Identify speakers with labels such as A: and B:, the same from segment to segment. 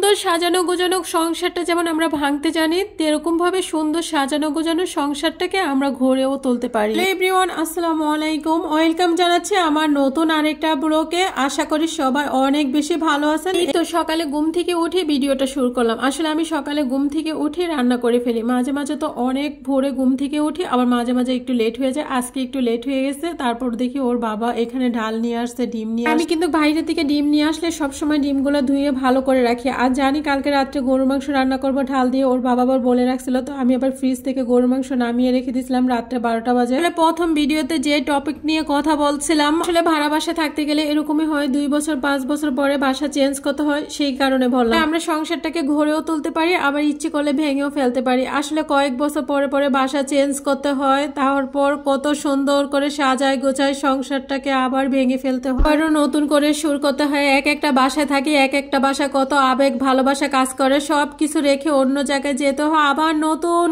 A: সুন্দর সাজানো গোছানো সংসারটা যেমন আমরা ভাঙতে জানি, এরকম ভাবে সুন্দর সাজানো গোছানো সংসারটাকে আমরা ঘুরেও তুলতে পারি। এভরিওয়ান, আসসালামু আলাইকুম, ওয়েলকাম জানাচ্ছি আমার নতুন আরেকটা ব্লগে। আশা করি সবাই অনেক বেশি ভালো আছেন। তো সকালে ঘুম থেকে উঠে ভিডিওটা শুরু করলাম। আসলে আমি সকালে ঘুম থেকে উঠে রান্না করে ফেলি। মাঝে মাঝে তো অনেক ভোরে ঘুম থেকে উঠি, আবার মাঝে মাঝে একটু লেট হয়ে যায়। আজকে একটু লেট হয়ে গেছে। তারপর দেখি ওর বাবা এখানে ডাল নিয়ে আসছে, ডিম নিয়ে। আমি কিন্তু বাইরে থেকে ডিম নিয়ে আসলে সবসময় ডিমগুলো ধুয়ে ভালো করে রাখি। আর জানি কালকে রাত্রে গরুর মাংস রান্না করবো ঢাল দিয়ে, ওর বাবা আবার বলে রাখছিল। তো আমি আবার ফ্রিজ থেকে গরুর মাংস নামিয়ে রেখে দিয়েছিলাম রাত্রে 12টা বাজে। প্রথম ভিডিওতে যে টপিক নিয়ে কথা বলছিলাম, আসলে ভাড়া বাসা থাকতে গেলে এরকমই হয়, 2 বছর 5 বছর পরে বাসা চেঞ্জ করতে হয়। সেই কারণে বললাম আমরা সংসারটাকে ঘুরেও তুলতে পারি, আবার ইচ্ছে করলে ভেঙেও ফেলতে পারি। আসলে কয়েক বছর পরে পরে বাসা চেঞ্জ করতে হয়, তারপর কত সুন্দর করে সাজায় গোছায় সংসারটাকে আবার ভেঙে ফেলতে হয়, আরো নতুন করে শুরু করতে হয়। এক একটা বাসায় থাকি, এক একটা বাসা কত আবেগ ভালোবাসা কাজ করে, সবকিছু রেখে অন্য জায়গায় যেতে হয়, আবার নতুন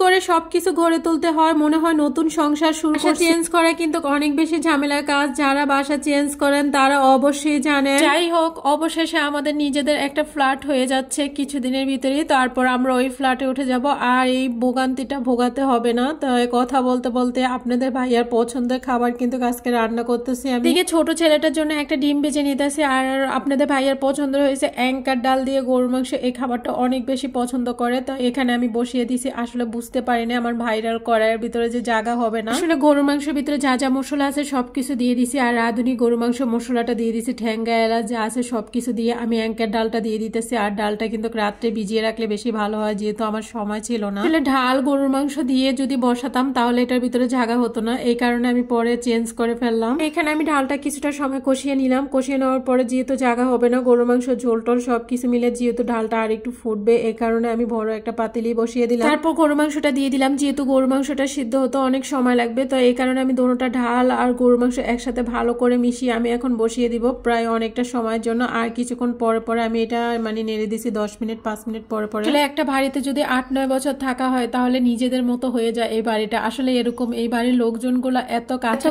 A: করে সবকিছু গড়ে তুলতে হয়। মনে হয় নতুন সংসার শুরু করছি। চেঞ্জ করা কিন্তু অনেক বেশি ঝামেলার কাজ। যারা বাসা চেঞ্জ করেন তারা অবশ্যই জানেন। যাই হোক, অবশেষে আমাদের নিজেদের একটা ফ্ল্যাট হয়ে যাচ্ছে কিছুদিনের ভিতরেই। তারপর আমরা ওই ফ্ল্যাটে উঠে যাব, আর এই ভোগান্তিটা ভোগাতে হবে না। তাই কথা বলতে বলতে আপনাদের ভাইয়ার পছন্দের খাবার কিন্তু আজকে রান্না করতেছি আমি। দিকে ছোট ছেলেটার জন্য একটা ডিম ভেজে নিতেছি, আর আপনাদের ভাইয়ার পছন্দ হয়েছে অ্যাঙ্কার ডাল দিয়ে গরুর মাংস। এই খাবারটা অনেক বেশি পছন্দ করে, তো এখানে আমি বসিয়ে দিছি। আসলে বুঝতে পারিনি আমার ভাইরাল কড়াইয়ের ভিতরে যে জায়গা হবে না। আসলে গরুর মাংসের ভিতরে যা যা মশলা আছে সবকিছু দিয়ে দিছি, আর রাঁধুনি গরু মাংস মশলাটা দিয়ে দিছি, ঠ্যাঙ্গা এলাচ যা আছে সবকিছু দিয়ে আমি অ্যাঙ্কার ডালটা দিয়ে দিতেছি। আর ডালটা কিন্তু রাত্রে ভিজিয়ে রাখলে বেশি ভালো হয়, যেহেতু আমার সময় ছিল না। আসলে ঢাল গরুর মাংস দিয়ে যদি বসাতাম তাহলে এটার ভিতরে জায়গা হতো না, এই কারণে আমি পরে চেঞ্জ করে ফেললাম। এখানে আমি ডালটা কিছুটা সময় কষিয়ে নিলাম। কষিয়ে নেওয়ার পরে যেহেতু জায়গা হবে না, গরুর মাংস ঝোল টোল সবকিছু মিলে যেহেতু ডালটা আর একটু ফুটবে, এই কারণে আমি বড় একটা পাতিলি বসিয়ে দিলাম। তারপর গরু মাংসটা দিয়ে দিলাম। যেহেতু গরু মাংসটা সিদ্ধ হতে অনেক সময় লাগবে, তো এই কারণে আমি দোনোটা ঢাল আর গরু মাংস একসাথে ভালো করে মিশিয়ে আমি এখন বসিয়ে দিব প্রায় অনেকটা সময়ের জন্য। আর কিছুক্ষণ পরে পরে আমি এটা নেড়ে দিছি 10 মিনিট 5 মিনিট পরে পরে। আসলে একটা বাড়িতে যদি 8-9 বছর থাকা হয় তাহলে নিজেদের মতো হয়ে যায় এই বাড়িটা। আসলে এরকম এই বাড়ির লোকজনগুলো এত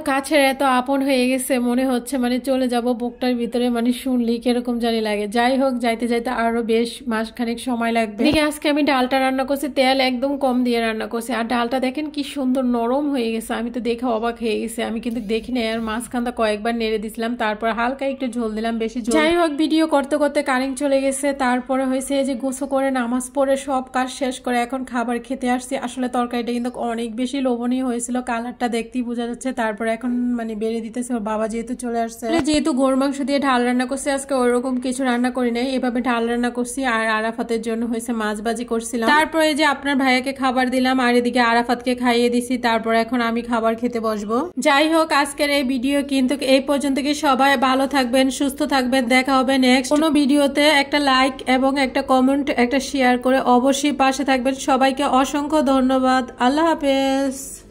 A: কাছের এত আপন হয়ে গেছে, মনে হচ্ছে চলে যাব বুকটার ভিতরে, শুনলি কিরকম জানি লাগে। যাই হোক, যাইতে যাইতে আরো বেশ মাসখানেক সময় লাগবে। দেখে আজকে আমি ডালটা রান্না করছি, তেল একদম কম দিয়ে রান্না করছি। আর ডালটা দেখেন কি সুন্দর নরম হয়ে গেছে, আমি তো দেখে অবাক হয়ে গেছি। আমি কিন্তু দেখিনি, আর মাঝখানটা কয়েকবার নেড়ে দিছিলাম, তারপর হালকা একটু ঝোল দিলাম, বেশি ঝোল। যাই হোক, ভিডিও করতে করতে কারেন্ট চলে গেছে। তারপরে হয়েছে যে গোসল করে নামাজ পড়ে সব কাজ শেষ করে এখন খাবার খেতে আসছি। আসলে তরকারিটা কিন্তু অনেক বেশি লোভনীয় হয়েছিল, কালারটা দেখতেই বোঝা যাচ্ছে। তারপরে এখন বেড়ে দিতেছে, ওর বাবা যেহেতু চলে আসছে। যেহেতু গরুর মাংস দিয়ে ঢাল রান্না করছি, আজকে ওরকম কিছু রান্না করি নাই, এভাবে ঢাল রান্না করছি। আর আরাফাতের জন্য হয়েছে মাছ ভাজি করছিলাম। তারপরে যে আপনার ভাইয়াকে খাবার দিলাম, আর এদিকে আরাফাতকে খাইয়ে দিছি। তারপর এখন আমি খাবার খেতে বসবো। যাই হোক, আজকের এই ভিডিও কিন্তু এই পর্যন্ত। কি সবাই ভালো থাকবেন, সুস্থ থাকবেন। দেখা হবে নেক্সট কোনো ভিডিওতে। একটা লাইক এবং একটা কমেন্ট, একটা শেয়ার করে অবশ্যই পাশে থাকবেন। সবাইকে অসংখ্য ধন্যবাদ। আল্লাহ হাফেজ।